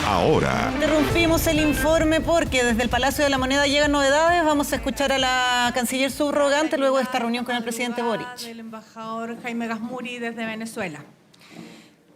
ahora. Interrumpimos el informe porque desde el Palacio de la Moneda llegan novedades. Vamos a escuchar a la canciller subrogante luego de esta reunión con el presidente Boric. Del embajador Jaime Gazmuri desde Venezuela.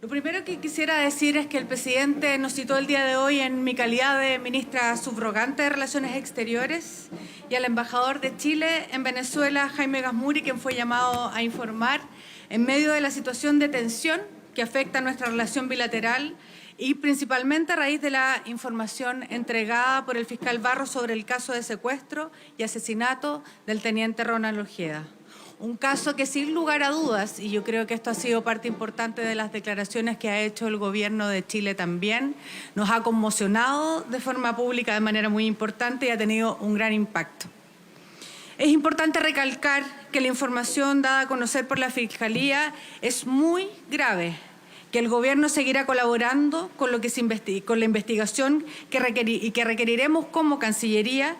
Lo primero que quisiera decir es que el presidente nos citó el día de hoy en mi calidad de ministra subrogante de Relaciones Exteriores y al embajador de Chile en Venezuela, Jaime Gazmuri, quien fue llamado a informar en medio de la situación de tensión que afecta a nuestra relación bilateral y principalmente a raíz de la información entregada por el fiscal Barros sobre el caso de secuestro y asesinato del teniente Ronald Ojeda. Un caso que sin lugar a dudas, y yo creo que esto ha sido parte importante de las declaraciones que ha hecho el gobierno de Chile también, nos ha conmocionado de forma pública de manera muy importante y ha tenido un gran impacto. Es importante recalcar que la información dada a conocer por la Fiscalía es muy grave, que el gobierno seguirá colaborando con lo que con la investigación que requeriremos como Cancillería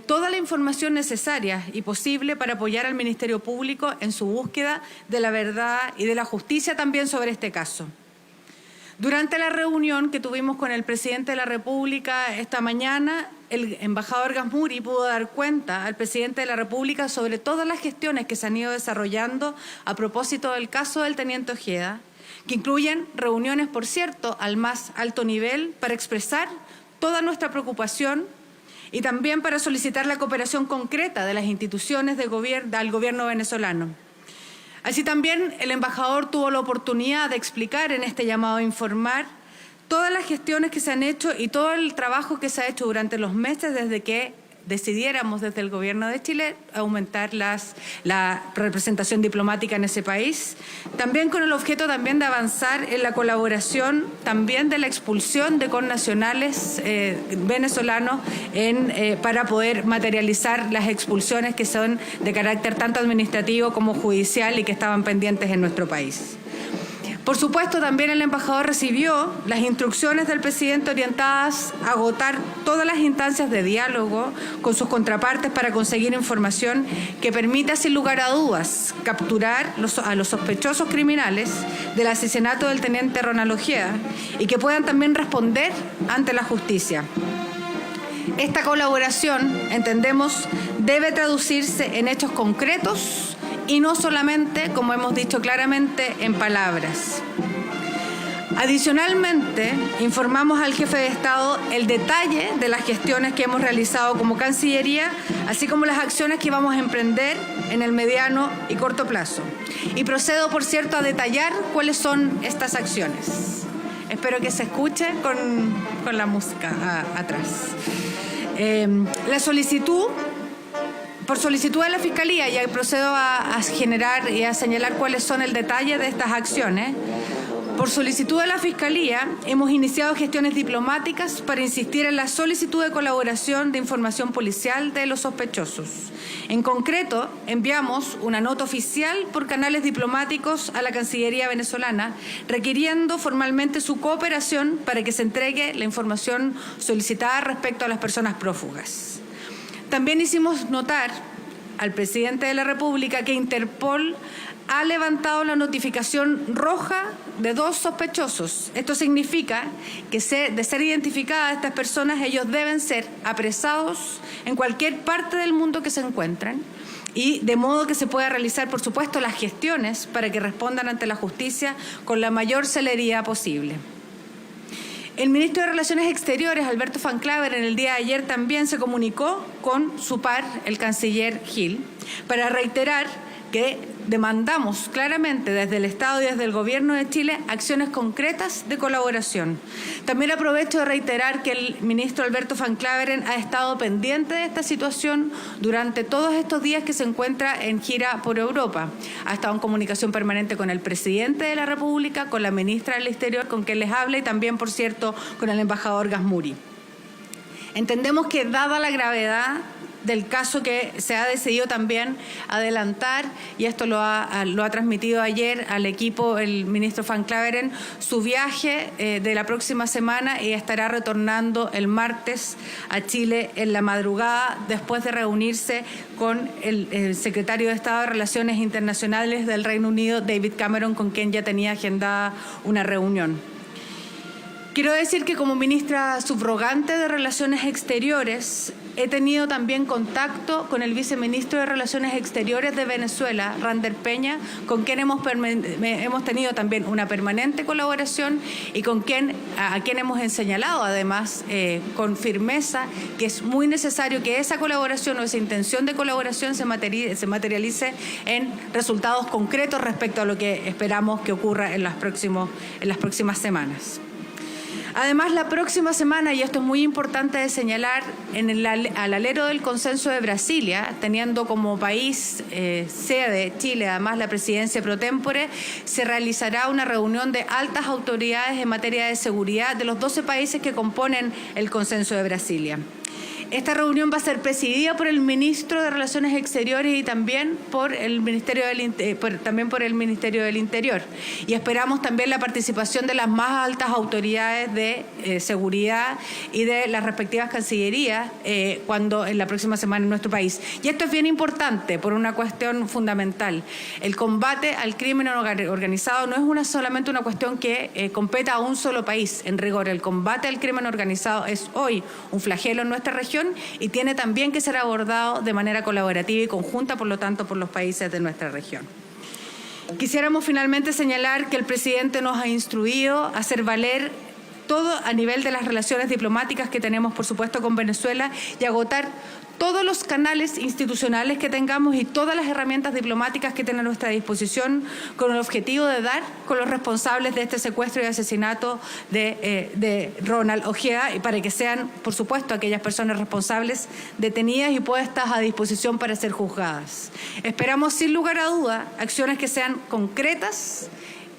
toda la información necesaria y posible para apoyar al Ministerio Público en su búsqueda de la verdad y de la justicia también sobre este caso. Durante la reunión que tuvimos con el presidente de la República esta mañana, el embajador Gazmuri pudo dar cuenta al presidente de la República sobre todas las gestiones que se han ido desarrollando a propósito del caso del teniente Ojeda, que incluyen reuniones, por cierto, al más alto nivel para expresar toda nuestra preocupación y también para solicitar la cooperación concreta de las instituciones del gobierno venezolano. Así también el embajador tuvo la oportunidad de explicar en este llamado a informar todas las gestiones que se han hecho y todo el trabajo que se ha hecho durante los meses desde que decidiéramos desde el gobierno de Chile aumentar la representación diplomática en ese país, también con el objeto también de avanzar en la colaboración también de la expulsión de connacionales venezolanos para poder materializar las expulsiones que son de carácter tanto administrativo como judicial y que estaban pendientes en nuestro país. Por supuesto, también el embajador recibió las instrucciones del presidente orientadas a agotar todas las instancias de diálogo con sus contrapartes para conseguir información que permita, sin lugar a dudas, capturar a los sospechosos criminales del asesinato del teniente Ronald Ojeda y que puedan también responder ante la justicia. Esta colaboración, entendemos, debe traducirse en hechos concretos y no solamente, como hemos dicho claramente, en palabras. Adicionalmente, informamos al jefe de Estado el detalle de las gestiones que hemos realizado como Cancillería, así como las acciones que vamos a emprender en el mediano y corto plazo. Y procedo, por cierto, a detallar cuáles son estas acciones. Espero que se escuche con la música atrás. Por solicitud de la Fiscalía, ya procedo a generar y a señalar cuáles son el detalle de estas acciones. Por solicitud de la Fiscalía, hemos iniciado gestiones diplomáticas para insistir en la solicitud de colaboración de información policial de los sospechosos. En concreto, enviamos una nota oficial por canales diplomáticos a la Cancillería venezolana, requiriendo formalmente su cooperación para que se entregue la información solicitada respecto a las personas prófugas. También hicimos notar al presidente de la República que Interpol ha levantado la notificación roja de 2 sospechosos. Esto significa que de ser identificadas estas personas, ellos deben ser apresados en cualquier parte del mundo que se encuentren y de modo que se pueda realizar, por supuesto, las gestiones para que respondan ante la justicia con la mayor celeridad posible. El ministro de Relaciones Exteriores, Alberto Van Claveren, en el día de ayer también se comunicó con su par, el canciller Gil, para reiterar que demandamos claramente desde el Estado y desde el Gobierno de Chile acciones concretas de colaboración. También aprovecho de reiterar que el ministro Alberto Van Claveren ha estado pendiente de esta situación durante todos estos días que se encuentra en gira por Europa. Ha estado en comunicación permanente con el presidente de la República, con la ministra del Exterior, con quien les habla, y también, por cierto, con el embajador Gazmuri. Entendemos que, dada la gravedad del caso, que se ha decidido también adelantar, y esto lo ha transmitido ayer al equipo el ministro Van Claveren, su viaje de la próxima semana, y estará retornando el martes a Chile en la madrugada, después de reunirse con el secretario de Estado de Relaciones Internacionales del Reino Unido, David Cameron, con quien ya tenía agendada una reunión. Quiero decir que como ministra subrogante de Relaciones Exteriores he tenido también contacto con el viceministro de Relaciones Exteriores de Venezuela, Rander Peña, con quien hemos tenido también una permanente colaboración y a quien hemos señalado además con firmeza que es muy necesario que esa colaboración o esa intención de colaboración se materialice en resultados concretos respecto a lo que esperamos que ocurra en las próximas semanas. Además, la próxima semana, y esto es muy importante de señalar, al alero del Consenso de Brasilia, teniendo como país sede Chile, además la presidencia pro tempore, se realizará una reunión de altas autoridades en materia de seguridad de los 12 países que componen el Consenso de Brasilia. Esta reunión va a ser presidida por el ministro de Relaciones Exteriores y también por el Ministerio del Interior. Y esperamos también la participación de las más altas autoridades de seguridad y de las respectivas cancillerías en la próxima semana en nuestro país. Y esto es bien importante por una cuestión fundamental. El combate al crimen organizado no es solamente una cuestión que competa a un solo país. En rigor, el combate al crimen organizado es hoy un flagelo en nuestra región y tiene también que ser abordado de manera colaborativa y conjunta, por lo tanto, por los países de nuestra región. Quisiéramos finalmente señalar que el presidente nos ha instruido a hacer valer todo a nivel de las relaciones diplomáticas que tenemos, por supuesto, con Venezuela y agotar todos los canales institucionales que tengamos y todas las herramientas diplomáticas que tengan a nuestra disposición con el objetivo de dar con los responsables de este secuestro y asesinato de Ronald Ojeda y para que sean, por supuesto, aquellas personas responsables detenidas y puestas a disposición para ser juzgadas. Esperamos, sin lugar a duda, acciones que sean concretas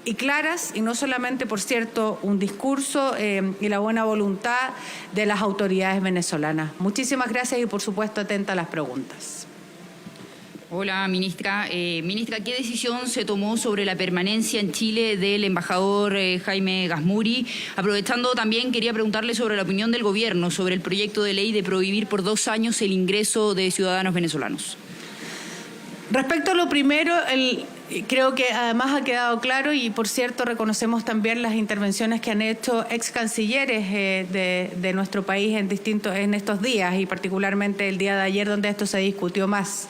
y claras, y no solamente, por cierto, un discurso y la buena voluntad de las autoridades venezolanas. Muchísimas gracias y, por supuesto, atenta a las preguntas. Hola, ministra. Ministra, ¿qué decisión se tomó sobre la permanencia en Chile del embajador Jaime Gazmuri? Aprovechando también, quería preguntarle sobre la opinión del gobierno sobre el proyecto de ley de prohibir por 2 años el ingreso de ciudadanos venezolanos. Respecto a lo primero, creo que además ha quedado claro y, por cierto, reconocemos también las intervenciones que han hecho ex cancilleres de nuestro país en estos días y particularmente el día de ayer donde esto se discutió más.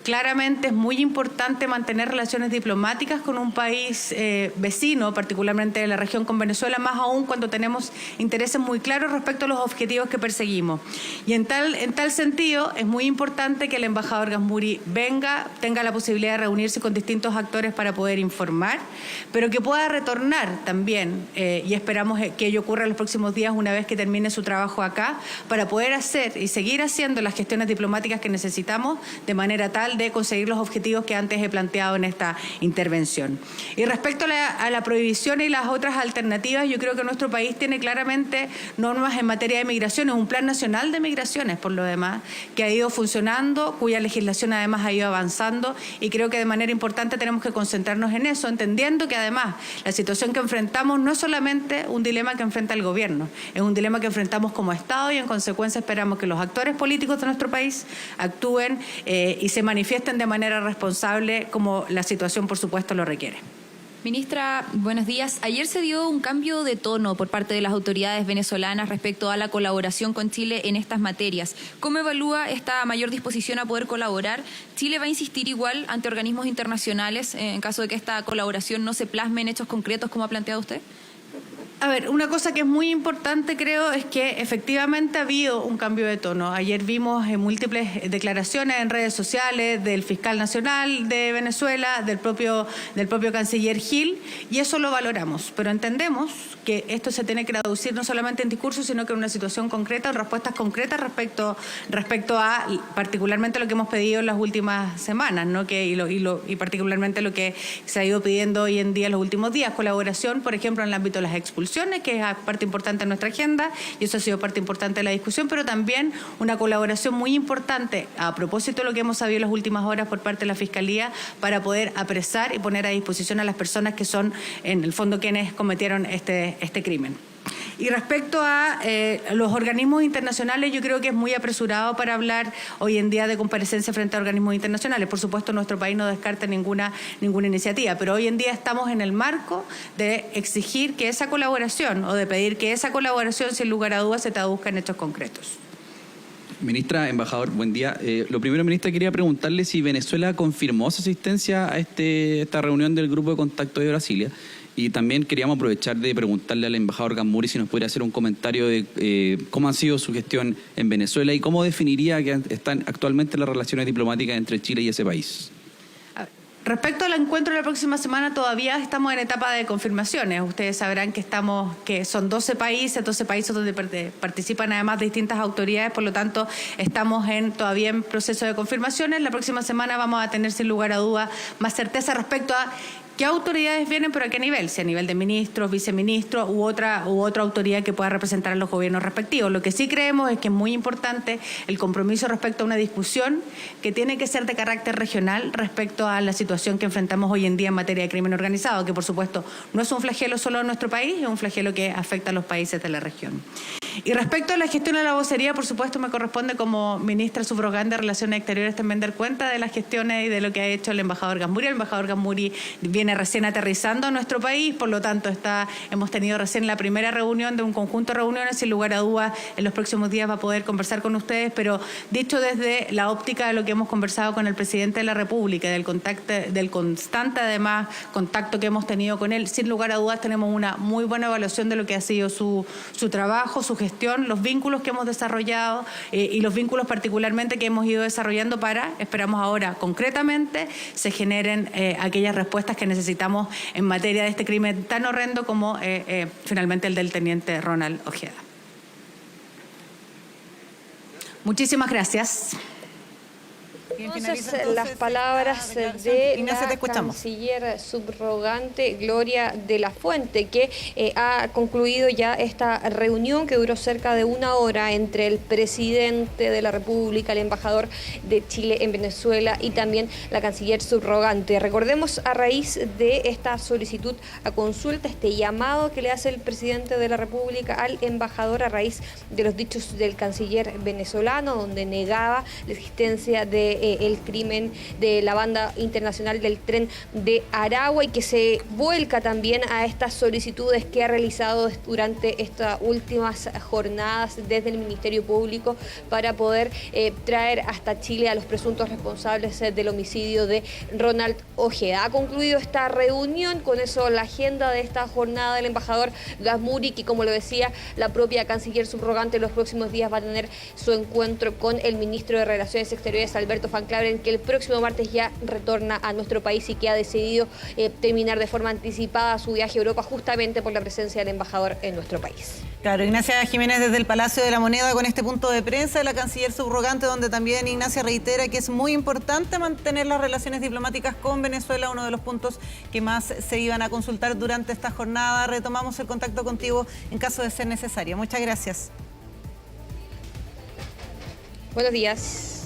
Claramente es muy importante mantener relaciones diplomáticas con un país vecino, particularmente de la región con Venezuela, más aún cuando tenemos intereses muy claros respecto a los objetivos que perseguimos. Y en tal sentido es muy importante que el embajador Gazmuri tenga la posibilidad de reunirse con distintos actores para poder informar, pero que pueda retornar también, y esperamos que ello ocurra en los próximos días una vez que termine su trabajo acá, para poder hacer y seguir haciendo las gestiones diplomáticas que necesitamos de manera tal de conseguir los objetivos que antes he planteado en esta intervención. Y respecto a la prohibición y las otras alternativas, yo creo que nuestro país tiene claramente normas en materia de migraciones, un plan nacional de migraciones, por lo demás, que ha ido funcionando, cuya legislación además ha ido avanzando y creo que de manera importante tenemos que concentrarnos en eso, entendiendo que además la situación que enfrentamos no es solamente un dilema que enfrenta el gobierno, es un dilema que enfrentamos como Estado y en consecuencia esperamos que los actores políticos de nuestro país actúen y se manifiesten de manera responsable como la situación, por supuesto, lo requiere. Ministra, buenos días. Ayer se dio un cambio de tono por parte de las autoridades venezolanas respecto a la colaboración con Chile en estas materias. ¿Cómo evalúa esta mayor disposición a poder colaborar? ¿Chile va a insistir igual ante organismos internacionales en caso de que esta colaboración no se plasme en hechos concretos como ha planteado usted? A ver, una cosa que es muy importante, creo, es que efectivamente ha habido un cambio de tono. Ayer vimos múltiples declaraciones en redes sociales del fiscal nacional de Venezuela, del propio canciller Gil, y eso lo valoramos. Pero entendemos que esto se tiene que traducir no solamente en discursos, sino que en una situación concreta, en respuestas concretas respecto a particularmente lo que hemos pedido en las últimas semanas, ¿no? Y particularmente lo que se ha ido pidiendo hoy en día en los últimos días, colaboración, por ejemplo, en el ámbito de las expulsiones, que es parte importante de nuestra agenda, y eso ha sido parte importante de la discusión, pero también una colaboración muy importante a propósito de lo que hemos sabido en las últimas horas por parte de la Fiscalía para poder apresar y poner a disposición a las personas que son, en el fondo, quienes cometieron este crimen. Y respecto a los organismos internacionales, yo creo que es muy apresurado para hablar hoy en día de comparecencia frente a organismos internacionales. Por supuesto, nuestro país no descarta ninguna iniciativa, pero hoy en día estamos en el marco de exigir que esa colaboración o de pedir que esa colaboración, sin lugar a dudas, se traduzca en hechos concretos. Ministra, embajador, buen día. Lo primero, ministra, quería preguntarle si Venezuela confirmó su asistencia a esta reunión del Grupo de Contacto de Brasilia. Y también queríamos aprovechar de preguntarle al embajador Gasmuri si nos pudiera hacer un comentario de cómo ha sido su gestión en Venezuela y cómo definiría que están actualmente las relaciones diplomáticas entre Chile y ese país. Respecto al encuentro de la próxima semana, todavía estamos en etapa de confirmaciones. Ustedes sabrán que son 12 países donde participan además de distintas autoridades, por lo tanto estamos todavía en proceso de confirmaciones. La próxima semana vamos a tener sin lugar a duda más certeza respecto a qué autoridades vienen, pero a qué nivel, si a nivel de ministros, viceministros u otra autoridad que pueda representar a los gobiernos respectivos. Lo que sí creemos es que es muy importante el compromiso respecto a una discusión que tiene que ser de carácter regional respecto a la situación que enfrentamos hoy en día en materia de crimen organizado, que por supuesto no es un flagelo solo de nuestro país, es un flagelo que afecta a los países de la región. Y respecto a la gestión de la vocería, por supuesto me corresponde como ministra subrogante de Relaciones Exteriores también dar cuenta de las gestiones y de lo que ha hecho el embajador Gasmuri. El embajador Gasmuri viene recién aterrizando a nuestro país, por lo tanto hemos tenido recién la primera reunión de un conjunto de reuniones, sin lugar a dudas en los próximos días va a poder conversar con ustedes, pero dicho desde la óptica de lo que hemos conversado con el presidente de la República, del constante además contacto que hemos tenido con él, sin lugar a dudas tenemos una muy buena evaluación de lo que ha sido su trabajo, su gestión, los vínculos que hemos desarrollado y los vínculos particularmente que hemos ido desarrollando esperamos ahora concretamente, se generen aquellas respuestas que necesitamos en materia de este crimen tan horrendo como finalmente el del teniente Ronald Ojeda. Muchísimas gracias. Entonces, las palabras de Ignacia, te la escuchamos. canciller subrogante Gloria de la Fuente, que ha concluido ya esta reunión que duró cerca de una hora entre el presidente de la República, el embajador de Chile en Venezuela y también la canciller subrogante. Recordemos, a raíz de esta solicitud a consulta, este llamado que le hace el presidente de la República al embajador a raíz de los dichos del canciller venezolano, donde negaba la existencia de el crimen de la banda internacional del Tren de Aragua y que se vuelca también a estas solicitudes que ha realizado durante estas últimas jornadas desde el Ministerio Público para poder traer hasta Chile a los presuntos responsables del homicidio de Ronald Ojeda. Ha concluido esta reunión, con eso la agenda de esta jornada del embajador Gasmuri, que como lo decía la propia canciller subrogante, los próximos días va a tener su encuentro con el ministro de Relaciones Exteriores, Alberto Van Claveren, que el próximo martes ya retorna a nuestro país y que ha decidido terminar de forma anticipada su viaje a Europa justamente por la presencia del embajador en nuestro país. Claro, Ignacia Jiménez desde el Palacio de la Moneda con este punto de prensa de la canciller subrogante, donde también Ignacia reitera que es muy importante mantener las relaciones diplomáticas con Venezuela, uno de los puntos que más se iban a consultar durante esta jornada. Retomamos el contacto contigo en caso de ser necesario. Muchas gracias. Buenos días.